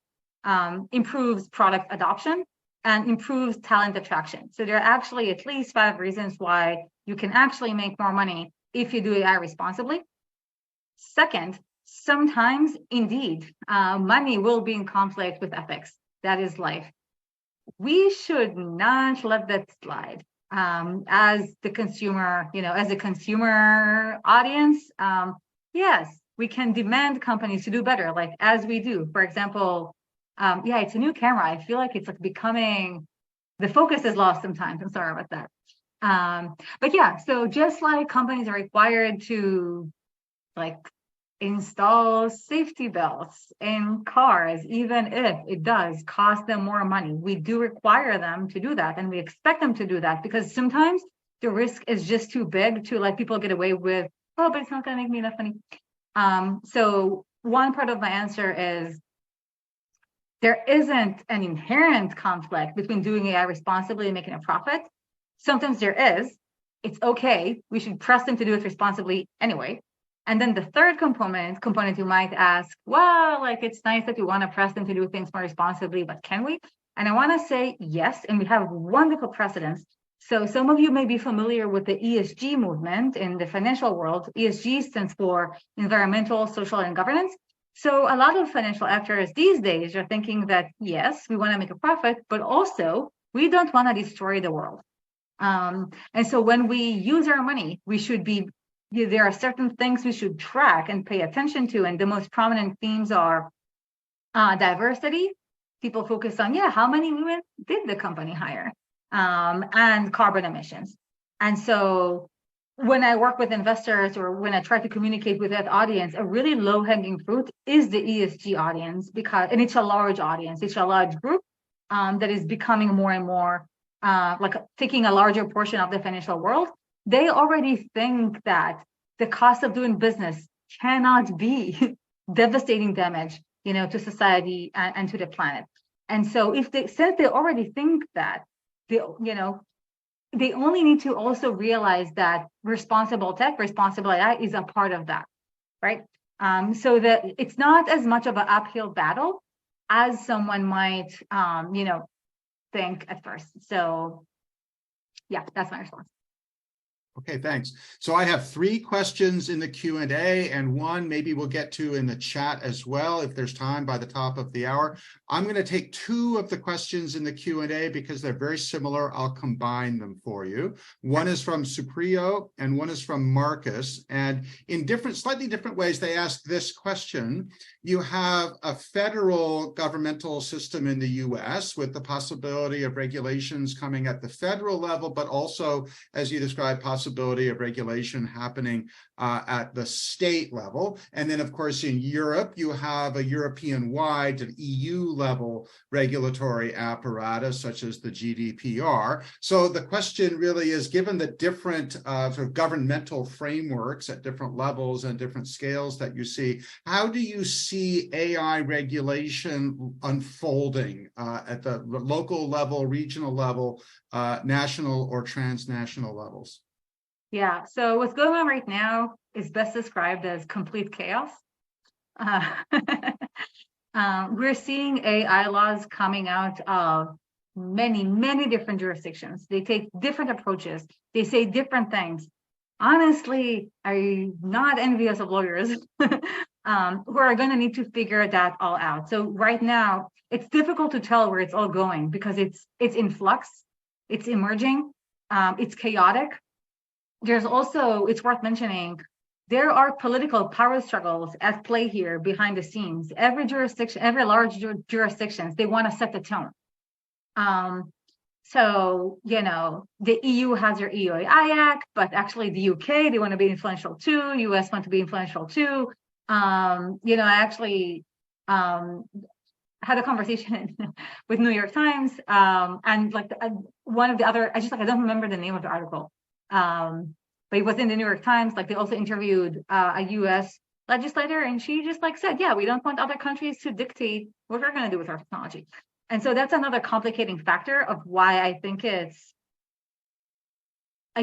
improves product adoption, and improves talent attraction. So there are actually at least 5 reasons why you can actually make more money if you do AI responsibly. Second, sometimes indeed, money will be in conflict with ethics. That is life. We should not let that slide. As the consumer, as a consumer audience, yes, we can demand companies to do better, like as we do. For example, it's a new camera. I feel like it's like becoming, the focus is lost sometimes. I'm sorry about that. But yeah, so just like companies are required to like install safety belts in cars, even if it does cost them more money, we do require them to do that, and we expect them to do that because sometimes the risk is just too big to let people get away with, oh, but it's not going to make me enough money. So one part of my answer is there isn't an inherent conflict between doing AI responsibly and making a profit. Sometimes there is. It's okay. We should press them to do it responsibly anyway. And then the third component you might ask, well, like it's nice that you want to press them to do things more responsibly, but can we? And I want to say yes, and we have wonderful precedents. So some of you may be familiar with the ESG movement in the financial world. ESG stands for environmental, social, and governance. So a lot of financial actors these days are thinking that, yes, we want to make a profit, but also we don't want to destroy the world. And so when we use our money, we should be, there are certain things we should track and pay attention to. And the most prominent themes are diversity. People focus on, how many women did the company hire? And carbon emissions. And so when I work with investors or when I try to communicate with that audience, a really low-hanging fruit is the ESG audience, and it's a large audience, it's a large group that is becoming more and more like taking a larger portion of the financial world. They already think that the cost of doing business cannot be devastating damage, to society and to the planet. And so since they already think that, they only need to also realize that responsible tech, responsible AI is a part of that, right? So that it's not as much of an uphill battle as someone might, think at first. So yeah, that's my response.
Okay, thanks. So I have 3 questions in the Q&A and one maybe we'll get to in the chat as well if there's time by the top of the hour. I'm going to take 2 of the questions in the Q&A because they're very similar. I'll combine them for you. One is from Supriyo and one is from Marcus. And in slightly different ways, they ask this question. You have a federal governmental system in the US with the possibility of regulations coming at the federal level, but also, as you described, possibility of regulation happening at the state level. And then, of course, in Europe, you have a European-wide EU-level regulatory apparatus, such as the GDPR. So the question really is, given the different sort of governmental frameworks at different levels and different scales that you see, how do you see AI regulation unfolding at the local level, regional level, national or transnational levels?
Yeah, so what's going on right now is best described as complete chaos. We're seeing AI laws coming out of many, many different jurisdictions. They take different approaches. They say different things. Honestly, I'm not envious of lawyers who are going to need to figure that all out. So right now, it's difficult to tell where it's all going because it's in flux, it's emerging, it's chaotic. There's also, it's worth mentioning, there are political power struggles at play here behind the scenes. Every jurisdiction, every large jurisdictions, they want to set the tone. So, the EU has their EOI Act, but actually the UK, they want to be influential too. US want to be influential too. I actually had a conversation with New York Times and like one of the other, I don't remember the name of the article. But it was in the New York Times. Like they also interviewed a US legislator, and she just said, yeah, we don't want other countries to dictate what we're going to do with our technology. And so that's another complicating factor of why I think I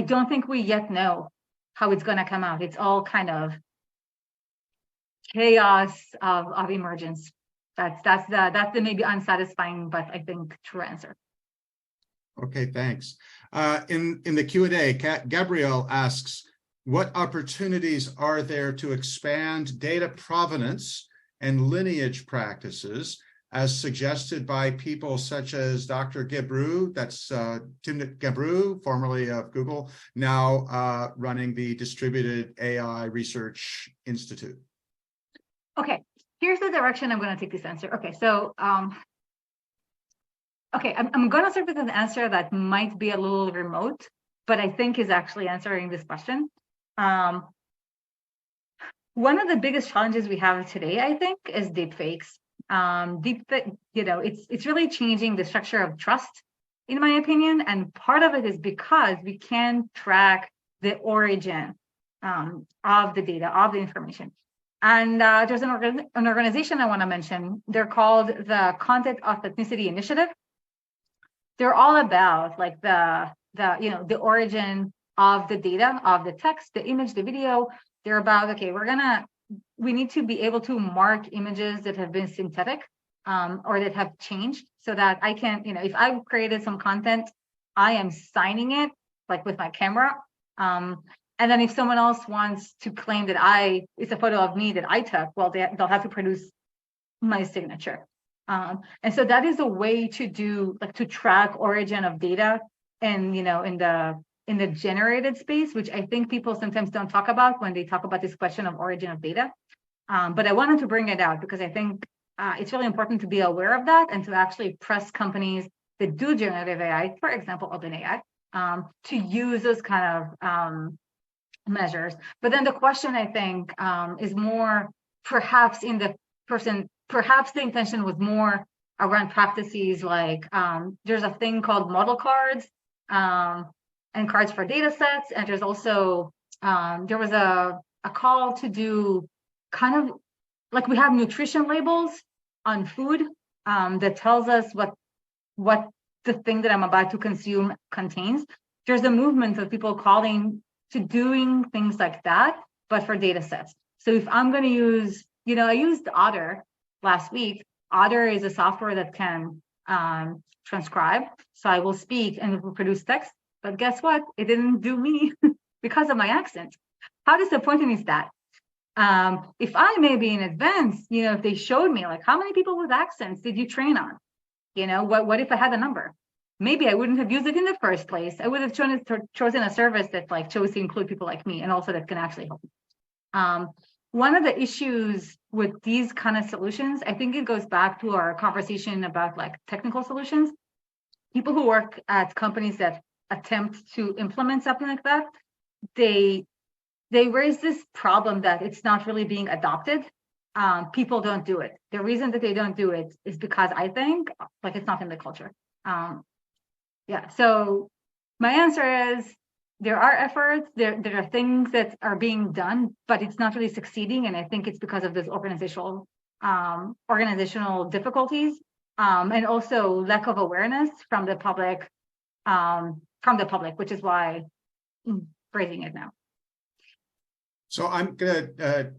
don't think we yet know how it's going to come out. It's all kind of chaos of emergence. That's the maybe unsatisfying, but I think true answer.
Okay, thanks. In the Q&A, Gabrielle asks, what opportunities are there to expand data provenance and lineage practices as suggested by people such as Dr. Gebru, that's Timnit Gebru, formerly of Google, now running the Distributed AI Research Institute?
Okay, here's the direction I'm going to take this answer. Okay, so okay, I'm going to start with an answer that might be a little remote, but I think is actually answering this question. One of the biggest challenges we have today, I think, is deepfakes. It's really changing the structure of trust, in my opinion, and part of it is because we can track the origin of the data, of the information. And there's an organization I want to mention. They're called the Content Authenticity Initiative. They're all about the origin of the data, of the text, the image, the video. They're about, okay, we need to be able to mark images that have been synthetic or that have changed, so that I can, if I've created some content, I am signing it like with my camera. And then if someone else wants to claim that it's a photo of me that I took, well, they'll have to produce my signature. And so that is a way to do, like, to track origin of data and, in the generated space, which I think people sometimes don't talk about when they talk about this question of origin of data. But I wanted to bring it out because I think it's really important to be aware of that and to actually press companies that do generative AI, for example, OpenAI, to use those kind of measures. But then the question, I think, is more perhaps perhaps the intention was more around practices like there's a thing called model cards and cards for data sets. And there's also, there was a call to do kind of like we have nutrition labels on food that tells us what the thing that I'm about to consume contains. There's a movement of people calling to doing things like that, but for data sets. So if I'm going to use, I used Otter last week. Otter is a software that can transcribe. So I will speak and it will produce text. But guess what? It didn't do me because of my accent. How disappointing is that? If I maybe in advance, if they showed me like how many people with accents did you train on? What if I had a number? Maybe I wouldn't have used it in the first place. I would have chosen a service that like chose to include people like me and also that can actually help. One of the issues with these kind of solutions, I think it goes back to our conversation about like technical solutions. People who work at companies that attempt to implement something like that, they raise this problem that it's not really being adopted. People don't do it. The reason that they don't do it is because I think like it's not in the culture. So my answer is there are efforts, there are things that are being done, but it's not really succeeding. And I think it's because of those organizational difficulties and also lack of awareness from the public, which is why I'm raising it now.
So I'm going to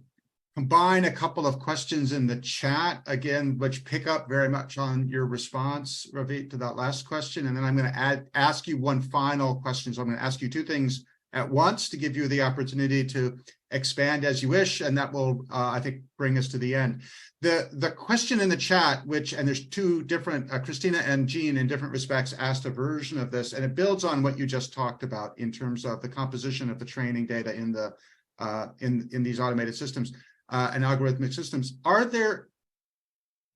combine a couple of questions in the chat, again, which pick up very much on your response, Ravit, to that last question. And then I'm going to ask you one final question. So I'm going to ask you two things at once to give you the opportunity to expand as you wish. And that will, I think, bring us to the end. The question in the chat, and there's two different, Christina and Jean in different respects asked a version of this, and it builds on what you just talked about in terms of the composition of the training data in the in these automated systems. And algorithmic systems. Are there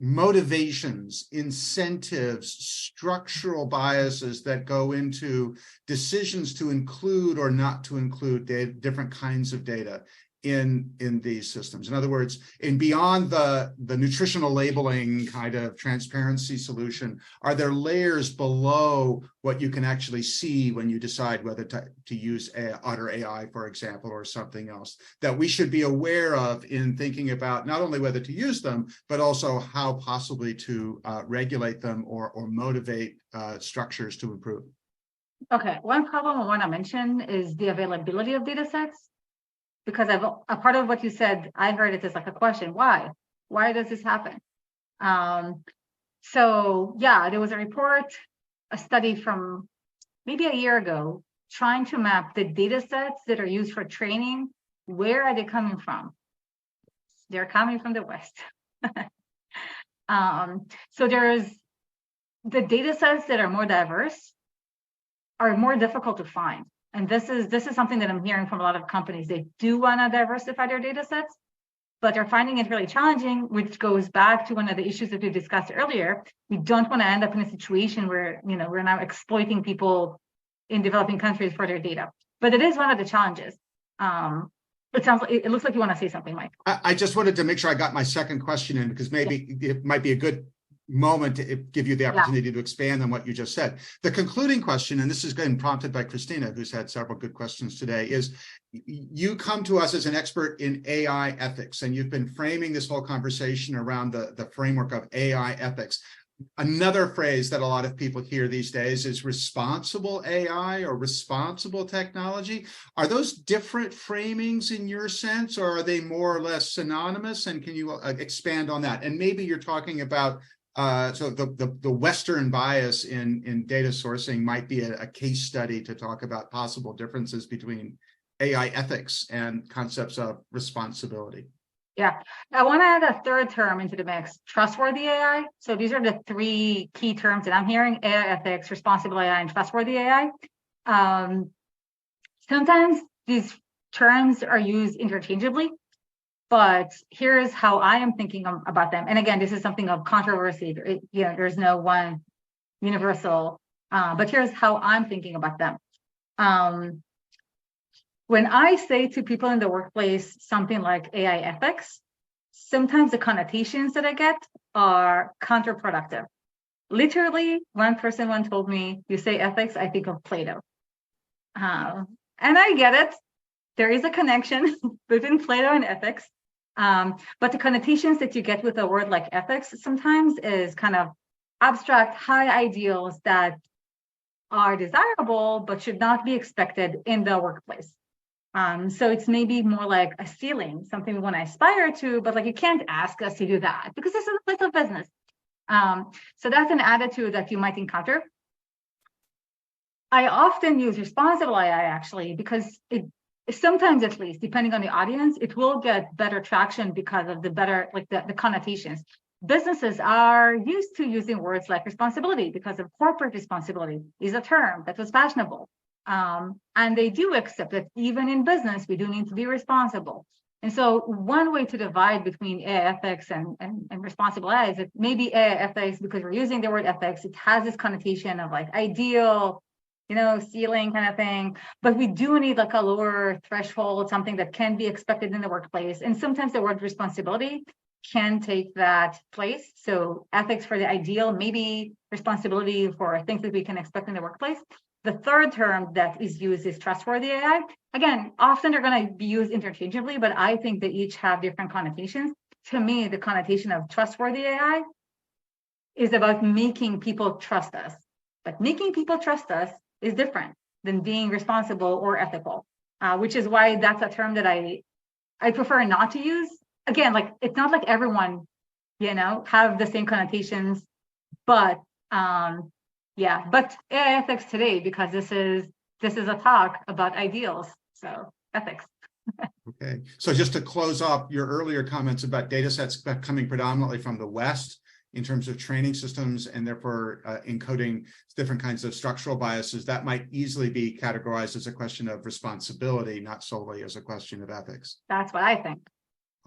motivations, incentives, structural biases that go into decisions to include or not to include different kinds of data in these systems? In other words, beyond the nutritional labeling kind of transparency solution, are there layers below what you can actually see when you decide whether to use Otter AI, for example, or something else that we should be aware of in thinking about not only whether to use them, but also how possibly to regulate them or motivate structures to improve?
Okay, one problem I want to mention is the availability of data sets. Because a part of what you said, I heard it as like a question. Why? Why does this happen? So yeah, there was a report, a study from maybe a year ago, trying to map the data sets that are used for training. Where are they coming from? They're coming from the West. So there's the data sets that are more diverse are more difficult to find. And this is something that I'm hearing from a lot of companies. They do want to diversify their data sets, but they're finding it really challenging, which goes back to one of the issues that we discussed earlier. We don't want to end up in a situation where we're now exploiting people in developing countries for their data. But it is one of the challenges. It looks like you want to say something, Mike.
I just wanted to make sure I got my second question in, because maybe it might be a good moment to give you the opportunity to expand on what you just said. The concluding question, and this is getting prompted by Christina, who's had several good questions today, is you come to us as an expert in AI ethics, and you've been framing this whole conversation around the framework of AI ethics. Another phrase that a lot of people hear these days is responsible AI or responsible technology. Are those different framings in your sense, or are they more or less synonymous? And can you expand on that? And maybe you're talking about so the Western bias in data sourcing might be a case study to talk about possible differences between AI ethics and concepts of responsibility.
Yeah, I want to add a third term into the mix, trustworthy AI. So these are the three key terms that I'm hearing: AI ethics, responsible AI, and trustworthy AI. Sometimes these terms are used interchangeably, but here's how I am thinking about them. And again, this is something of controversy. There's no one universal, but here's how I'm thinking about them. When I say to people in the workplace something like AI ethics, sometimes the connotations that I get are counterproductive. Literally, one person once told me, you say ethics, I think of Plato. And I get it. There is a connection between Plato and ethics. But the connotations that you get with a word like ethics sometimes is kind of abstract, high ideals that are desirable, but should not be expected in the workplace. So it's maybe more like a ceiling, something we want to aspire to, but like you can't ask us to do that because this is a place of business. So that's an attitude that you might encounter. I often use responsible AI actually because it sometimes, at least depending on the audience, it will get better traction because of the better like the connotations. Businesses are used to using words like responsibility because of corporate responsibility is a term that was fashionable. And they do accept that even in business, we do need to be responsible. And so one way to divide between AI ethics and responsible AI is that maybe AI ethics, because we're using the word ethics, it has this connotation of like ideal, ceiling kind of thing. But we do need like a lower threshold, something that can be expected in the workplace. And sometimes the word responsibility can take that place. So ethics for the ideal, maybe responsibility for things that we can expect in the workplace. The third term that is used is trustworthy AI. Again, often they're going to be used interchangeably, but I think they each have different connotations. To me, the connotation of trustworthy AI is about making people trust us. But making people trust us is different than being responsible or ethical, which is why that's a term that I prefer not to use. Again, like it's not like everyone, have the same connotations, but yeah, but AI ethics today, because this is a talk about ideals, so ethics.
Okay, so just to close up your earlier comments about data sets coming predominantly from the West in terms of training systems and therefore encoding different kinds of structural biases, that might easily be categorized as a question of responsibility, not solely as a question of ethics.
That's what I think.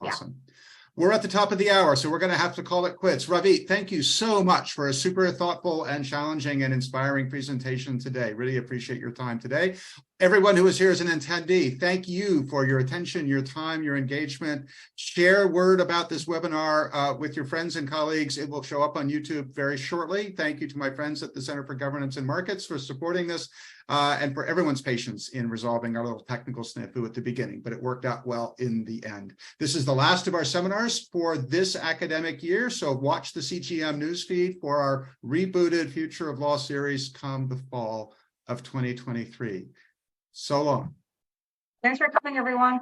Awesome. Yeah. We're at the top of the hour, so we're going to have to call it quits. Ravi, thank you so much for a super thoughtful and challenging and inspiring presentation today. Really appreciate your time today. Everyone who is here as an attendee, thank you for your attention, your time, your engagement. Share word about this webinar with your friends and colleagues. It will show up on YouTube very shortly. Thank you to my friends at the Center for Governance and Markets for supporting this and for everyone's patience in resolving our little technical snafu at the beginning, but it worked out well in the end. This is the last of our seminars for this academic year, so watch the CGM newsfeed for our rebooted Future of Law series come the fall of 2023. So long.
Thanks for coming, everyone.